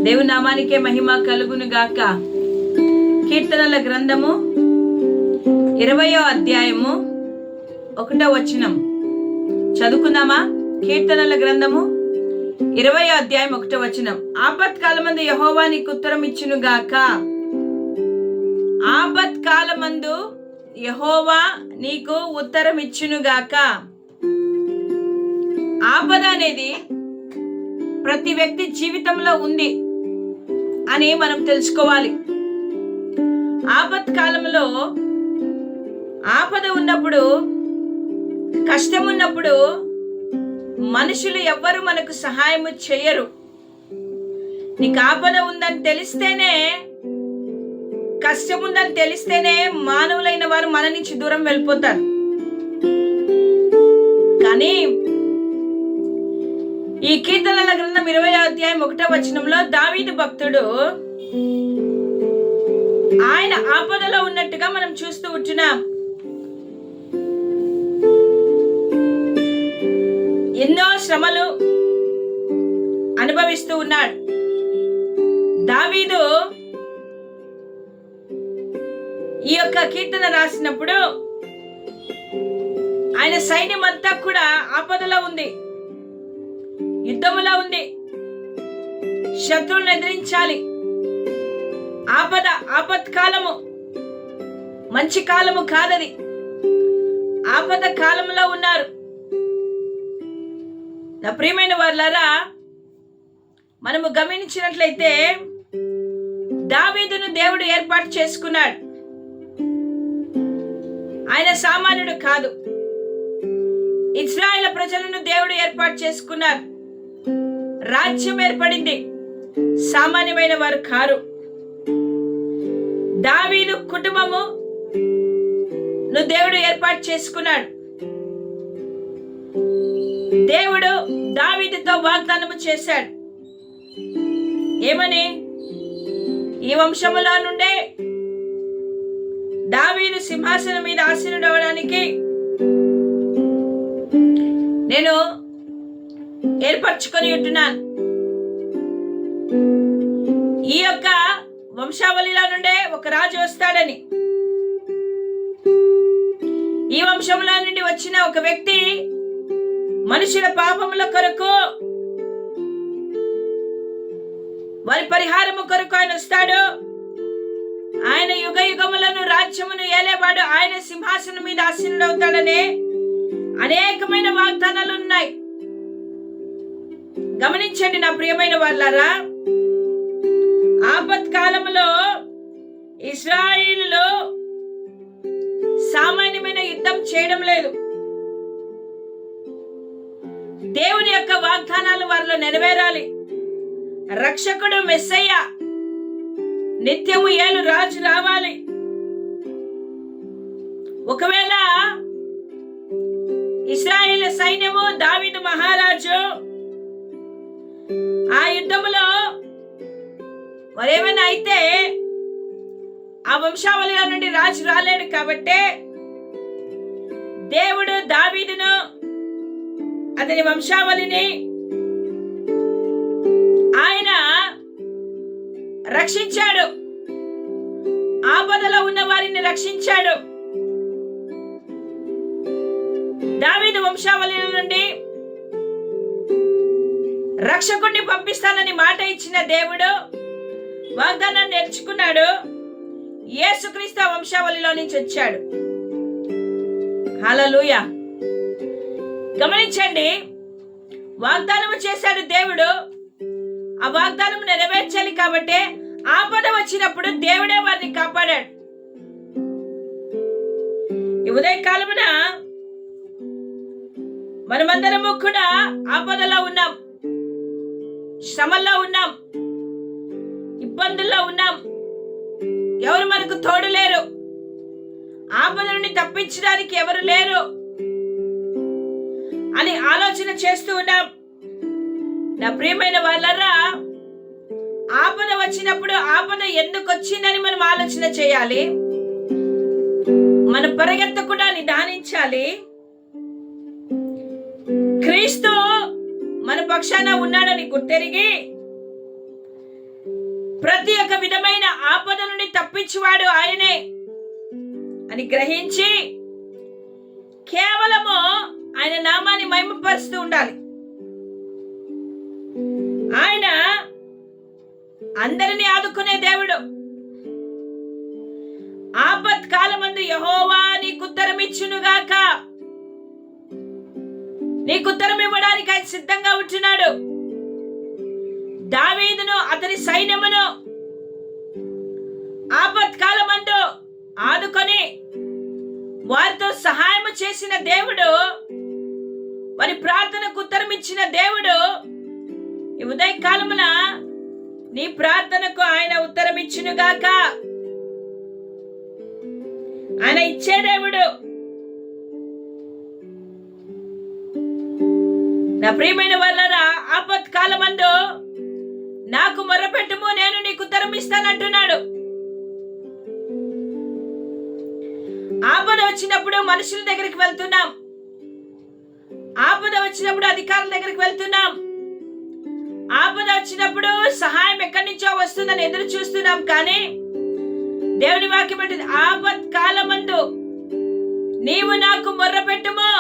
దేవుని నామానికే మహిమ కలుగును గాక. కీర్తనల గ్రంథము 20వ అధ్యాయము 1వ వచనం చదువుకుందామా? కీర్తనల గ్రంథము 20వ అధ్యాయం 1వ వచనం. ఆపత్కాలమందు యెహోవా నీకు ఉత్తరం ఇచ్చును గాక. ఆపత్కాలమందు యెహోవా నీకు ఉత్తరం ఇచ్చును గాక. ఆపద అనేది ప్రతి వ్యక్తి జీవితంలో ఉంది అని మనం తెలుసుకోవాలి. ఆపత్కాలంలో ఆపద ఉన్నప్పుడు, కష్టం ఉన్నప్పుడు మనుషులు ఎవ్వరు మనకు సహాయం చేయరు. నీకు ఆపద ఉందని తెలిస్తేనే, కష్టం ఉందని తెలిస్తేనే మానవులైన వారు మన నుంచి దూరం వెళ్ళిపోతారు. కానీ ఈ కీర్తనల గ్రంథం 20వ అధ్యాయం 1వ వచనంలో దావీదు భక్తుడు ఆయన ఆపదలో ఉన్నట్టుగా మనం చూస్తూ ఉంటున్నాం. ఎన్నో శ్రమలు అనుభవిస్తూ ఉన్నాడు దావీదు. ఈ యొక్క కీర్తన రాసినప్పుడు ఆయన సైన్యం అంతా కూడా ఆపదలో ఉంది, యుద్ధములో ఉంది, శత్రువులను ఎదిరించాలి. ఆపత్కాలము మంచి కాలము కాదది. ఆపద కాలంలో ఉన్నారు. నా ప్రియమైన వారులారా, మనము గమనించినట్లయితే దావీదును దేవుడు ఏర్పాటు చేసుకున్నాడు. ఆయన సామాన్యుడు కాదు. ఇశ్రాయేలు ప్రజలను దేవుడు ఏర్పాటు చేసుకున్నారు. రాజ్యం ఏర్పడింది. సామాన్యమైన వారు కారు. దావీదు కుటుంబము దేవుడు ఏర్పాటు చేసుకున్నాడు. దేవుడు దావీదుతో వాగ్దానము చేశాడు. ఏమని? ఈ వంశములో నుండే దావీదు సింహాసనం మీద ఆసీనుడవడానికి నేను ఏర్పరచుకొని ఉంటున్నాను. ఈ యొక్క వంశావళిలో నుండే ఒక రాజు వస్తాడని, ఈ వంశంలో నుండి వచ్చిన ఒక వ్యక్తి మనుషుల పాపముల కొరకు, వారి పరిహారము కొరకు ఆయన వస్తాడు. ఆయన యుగ యుగములను రాజ్యమును ఏలేవాడు. ఆయన సింహాసనం మీద ఆసీనుడవుతాడనే అనేకమైన వాగ్దానాలు ఉన్నాయి. గమనించండి నా ప్రియమైన వాళ్ళారా, ఆపత్కాలంలో ఇశ్రాయేలులో సామాన్యమైన యుద్ధం చేయడం లేదు. దేవుని యొక్క వాగ్దానాలు వారిలో నెరవేరాలి. రక్షకుడు మెస్సయ్య, నిత్యము ఏలు రాజు రావాలి. ఒకవేళ ఇశ్రాయేలు సైన్యము, దావీదు మహారాజు ఆ యుద్ధములో మరేమైనా అయితే ఆ వంశావళిలో నుండి రాజు రాలేడు. కాబట్టి దేవుడు దావీదును, అతని వంశావళిని ఆయన రక్షించాడు. ఆపదలో ఉన్న వారిని రక్షించాడు. దావీదు వంశావళి నుండి రక్షకుడిని పంపిస్తానని మాట ఇచ్చిన దేవుడు వాగ్దానాన్ని నేర్చుకున్నాడు. యేసుక్రీస్తు వంశావళిలో నుంచి వచ్చాడు. హల్లెలూయా. గమనించండి, వాగ్దానము చేశాడు దేవుడు. ఆ వాగ్దానం నెరవేర్చాలి. కాబట్టి ఆపద వచ్చినప్పుడు దేవుడే వారిని కాపాడాడు. ఈ ఉదయకాలమున మనమందరము కూడా ఆపదలో ఉన్నాం, శ్రమల్లో ఉన్నాం, ఇబ్బందుల్లో ఉన్నాం. ఎవరు మనకు తోడు లేరు. ఆపద నుండి తప్పించడానికి ఎవరు లేరు అని ఆలోచన చేస్తూ ఉన్నాం. నా ప్రియమైన వాళ్ళరా, ఆపద వచ్చినప్పుడు ఆపద ఎందుకు వచ్చిందని మనం ఆలోచన చేయాలి. మన పరిగెత్తకుండా నిదానించాలి. క్రీస్తు మన పక్షాన ఉన్నాడని గుర్తెరిగి ప్రతి ఒక్క విధమైన ఆపద నుండి తప్పించువాడు ఆయనే అని గ్రహించి కేవలము ఆయన నామాన్ని మహిమపరుస్తూ ఉండాలి. ఆయన అందరినీ ఆదుకునే దేవుడు. ఆపత్కాలమందు యెహోవా నీకు ఉత్తరం ఇచ్చునుగాక. నీకు ఉత్తరం ఇవ్వడానికి ఆయన సిద్ధంగా ఉంటున్నాడు. దావీదును అతని సైన్యమును ఆపత్కాలమందు ఆదుకొని వారితో సహాయం చేసిన దేవుడు, వారి ప్రార్థనకు ఉత్తరం ఇచ్చిన దేవుడు, ఈ ఉదయకాలమున నీ ప్రార్థనకు ఆయన ఉత్తరం ఇచ్చునుగాక. ఆయన ఇచ్చే దేవుడు. నా ప్రియమైన వాళ్ళరా, ఆపత్కాలమందు నాకు మొర్రపెట్టుము, నేను నీకు ఉత్తరం ఇస్తానంటున్నాడు. ఆపద వచ్చినప్పుడు మనుషుల దగ్గరికి వెళ్తున్నాం. ఆపద వచ్చినప్పుడు అధికారుల దగ్గరికి వెళ్తున్నాం. ఆపద వచ్చినప్పుడు సహాయం ఎక్కడి నుంచో వస్తుందని ఎదురు చూస్తున్నాం. కానీ దేవుని వాక్యం అంటుంది, ఆపత్కాలమందు నీవు నాకు మొర్రపెట్టుము,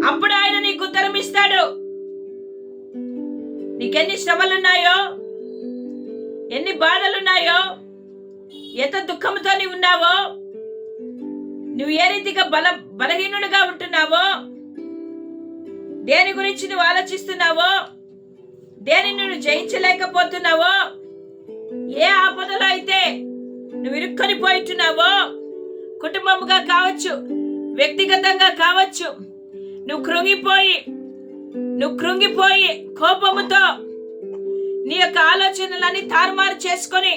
అప్పుడు ఆయన నీకు ఉత్తరం ఇస్తాడు. నీకెన్ని శ్రమలున్నాయో, ఎన్ని బాధలున్నాయో, ఎంత దుఃఖంతో నీవు ఉన్నావో, నువ్వు ఏ రీతిగా బలహీనుడిగా ఉంటున్నావో, దేని గురించి నువ్వు ఆలోచిస్తున్నావో, దేనిని నువ్వు జయించలేకపోతున్నావో, ఏ ఆపదలో అయితే నువ్వు ఇరుక్కొని పోయిట్టున్నావో, కుటుంబంగా కావచ్చు, వ్యక్తిగతంగా కావచ్చు, నువ్వు కృంగిపోయి కోపముతో నీ యొక్క ఆలోచనలన్నీ తారుమారు చేసుకొని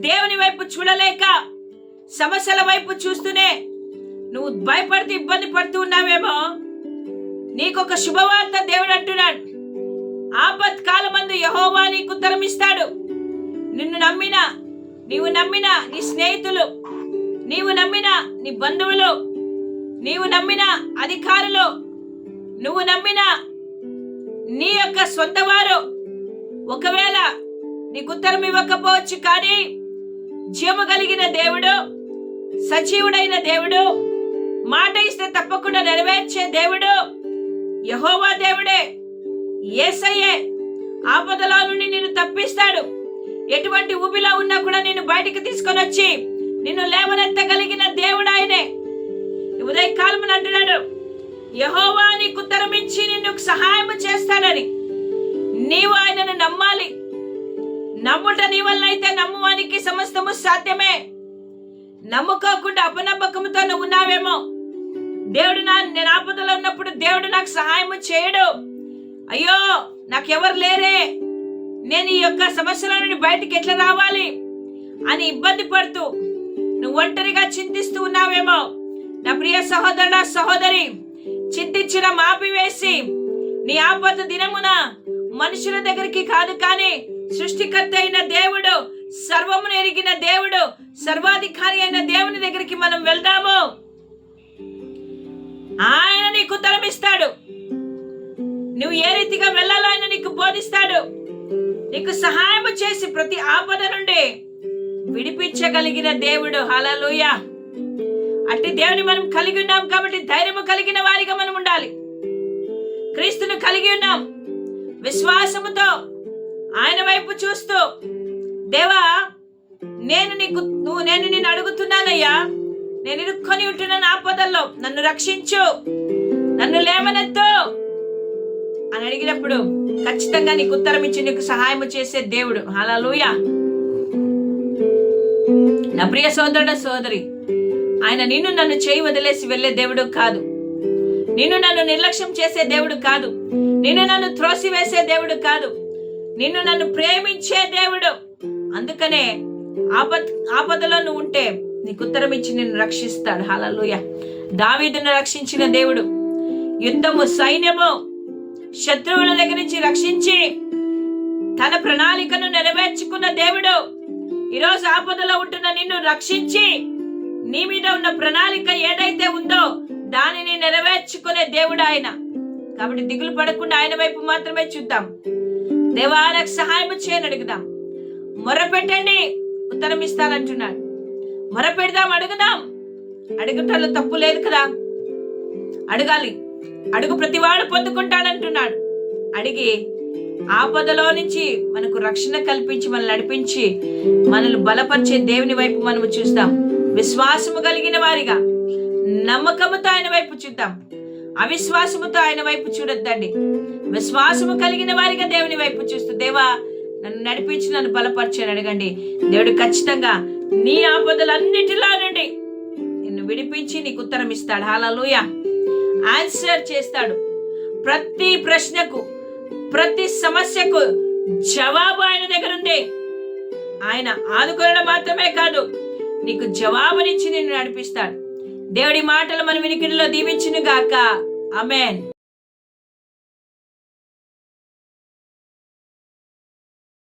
దేవుని వైపు చూడలేక సమస్యల వైపు చూస్తూనే నువ్వు భయపడుతూ ఇబ్బంది పడుతూ ఉన్నావేమో, నీకొక శుభవార్త దేవుడు అంటున్నాడు. ఆపత్కాలమందు యెహోవా నీకు ఉత్తరం ఇస్తాడు. నీవు నమ్మిన నీ స్నేహితులు, నీవు నమ్మిన నీ బంధువులు, నీవు నమ్మిన అధికారులు, నువ్వు నమ్మిన నీ యొక్క సొంత వారు ఒకవేళ నీకు ఉత్తరం ఇవ్వకపోవచ్చు, కానీ జీవము కలిగిన దేవుడు, సజీవుడైన దేవుడు, మాట ఇస్తే తప్పకుండా నెరవేర్చే దేవుడు యెహోవా దేవుడే, యేసయ్యే. ఆపదలో నుండి నిన్ను తప్పిస్తాడు. ఎటువంటి ఊబిలో ఉన్నా కూడా నిన్ను బయటికి తీసుకొని వచ్చి నిన్ను లేవనెత్తగలిగిన దేవుడు ఆయనే. ఉదయకాలమున అంటున్నాడు, యెహోవా నీకు ఉత్తరం ఇచ్చి నిన్ను సహాయం చేస్తాడని. నీవు ఆయనను నమ్మాలి. నమ్ముట నీ వల్ల అయితే నమ్మువానికి సమస్తము సాధ్యమే. నమ్ముకోకుండా అపనమ్మకంతో నువ్వు ఉన్నావేమో, దేవుడు నేను ఆపదలో ఉన్నప్పుడు దేవుడు నాకు సహాయం చేయడు, అయ్యో నాకెవరు లేరే, నేను ఈ యొక్క సమస్యల నుండి బయటికి ఎట్లా రావాలి అని ఇబ్బంది పడుతూ నువ్వు ఒంటరిగా చింతిస్తూ ఉన్నావేమో. నా ప్రియ సహోదరుడా, సహోదరి, చింతించడం ఆపివేసి నీ ఆపద దినమున మనుషుల దగ్గరికి కాదు, కానీ సృష్టికర్త అయిన దేవుడు, సర్వమును ఎరిగిన దేవుడు, సర్వాధికారి అయిన దేవుని దగ్గరికి మనం వెళ్దాము. ఆయన నీకు ఉత్తరం ఇస్తాడు. నువ్వు ఏ రీతిగా వెళ్ళాలో ఆయన నీకు బోధిస్తాడు. నీకు సహాయం చేసి ప్రతి ఆపద నుండి విడిపించగలిగిన దేవుడు. హల్లెలూయా. అట్టి దేవుని మనం కలిగి ఉన్నాం కాబట్టి ధైర్యము కలిగిన వారిగా మనం ఉండాలి. క్రీస్తును కలిగి ఉన్నాం. విశ్వాసముతో ఆయన వైపు చూస్తూ, దేవా నేను నిన్ను అడుగుతున్నానయ్యా, నేను ఇరుక్కొని ఉంటున్నాను ఆపదల్లో, నన్ను రక్షించు, నన్ను లేవనెత్తు అని అడిగినప్పుడు ఖచ్చితంగా నీకు ఉత్తరం ఇచ్చి నీకు సహాయం చేసే దేవుడు. హల్లెలూయా. నా ప్రియ సోదరుడ, సోదరి, ఆయన నిన్ను నన్ను చేయి వదిలేసి వెళ్ళే దేవుడు కాదు. నిన్ను నన్ను నిర్లక్ష్యం చేసే దేవుడు కాదు. నిన్ను నన్ను త్రోసివేసే దేవుడు కాదు. నిన్ను నన్ను ప్రేమించే దేవుడు. అందుకనే ఆపదలో నువ్వు ఉంటే నీకు ఉత్తరం ఇచ్చి నిన్ను రక్షిస్తాడు. హల్లెలూయా. దావీదును రక్షించిన దేవుడు, యుద్ధము సైన్యము శత్రువుల దగ్గర నుంచి రక్షించి తన ప్రణాళికను నెరవేర్చుకున్న దేవుడు, ఈరోజు ఆపదలో ఉంటున్న నిన్ను రక్షించి నీ మీద ఉన్న ప్రణాళిక ఏదైతే ఉందో దానిని నెరవేర్చుకునే దేవుడు ఆయన. కాబట్టి దిగులు పడకుండా ఆయన వైపు మాత్రమే చూద్దాం. దేవా నాకు సహాయం చేయని అడుగుదాం. మొరపెట్టండి, ఉత్తరం ఇస్తానంటున్నాడు. మొరపెడదాం, అడుగుదాం. అడుగుటలో తప్పు లేదు కదా. అడగాలి. అడుగు ప్రతివాడు పొందుకుంటానంటున్నాడు. అడిగి ఆపదలో నుంచి మనకు రక్షణ కల్పించి మనల్ని నడిపించి మనల్ని బలపరిచే దేవుని వైపు మనము చూస్తాం. విశ్వాసము కలిగిన వారిగా నమ్మకముతో ఆయన వైపు చూద్దాం. అవిశ్వాసముతో ఆయన వైపు చూడొద్దండి. విశ్వాసము కలిగిన వారిగా దేవుని వైపు చూస్తూ, దేవా నన్ను నడిపించి నన్ను బలపరిచని అడగండి. దేవుడు ఖచ్చితంగా నీ ఆపదలన్నిటిలో నుండి నిన్ను విడిపించి నీకు ఉత్తరం ఇస్తాడు. హల్లెలూయా. ఆన్సర్ చేస్తాడు. ప్రతి ప్రశ్నకు, ప్రతి సమస్యకు జవాబు ఆయన దగ్గర ఉంది. ఆయన ఆదుకోవడం మాత్రమే కాదు, నీకు జవాబునిచ్చి నిన్ను నడిపిస్తాడు. దేవుడి మాటలు మన వినికిడిలో దీవించును గాక. ఆమేన్.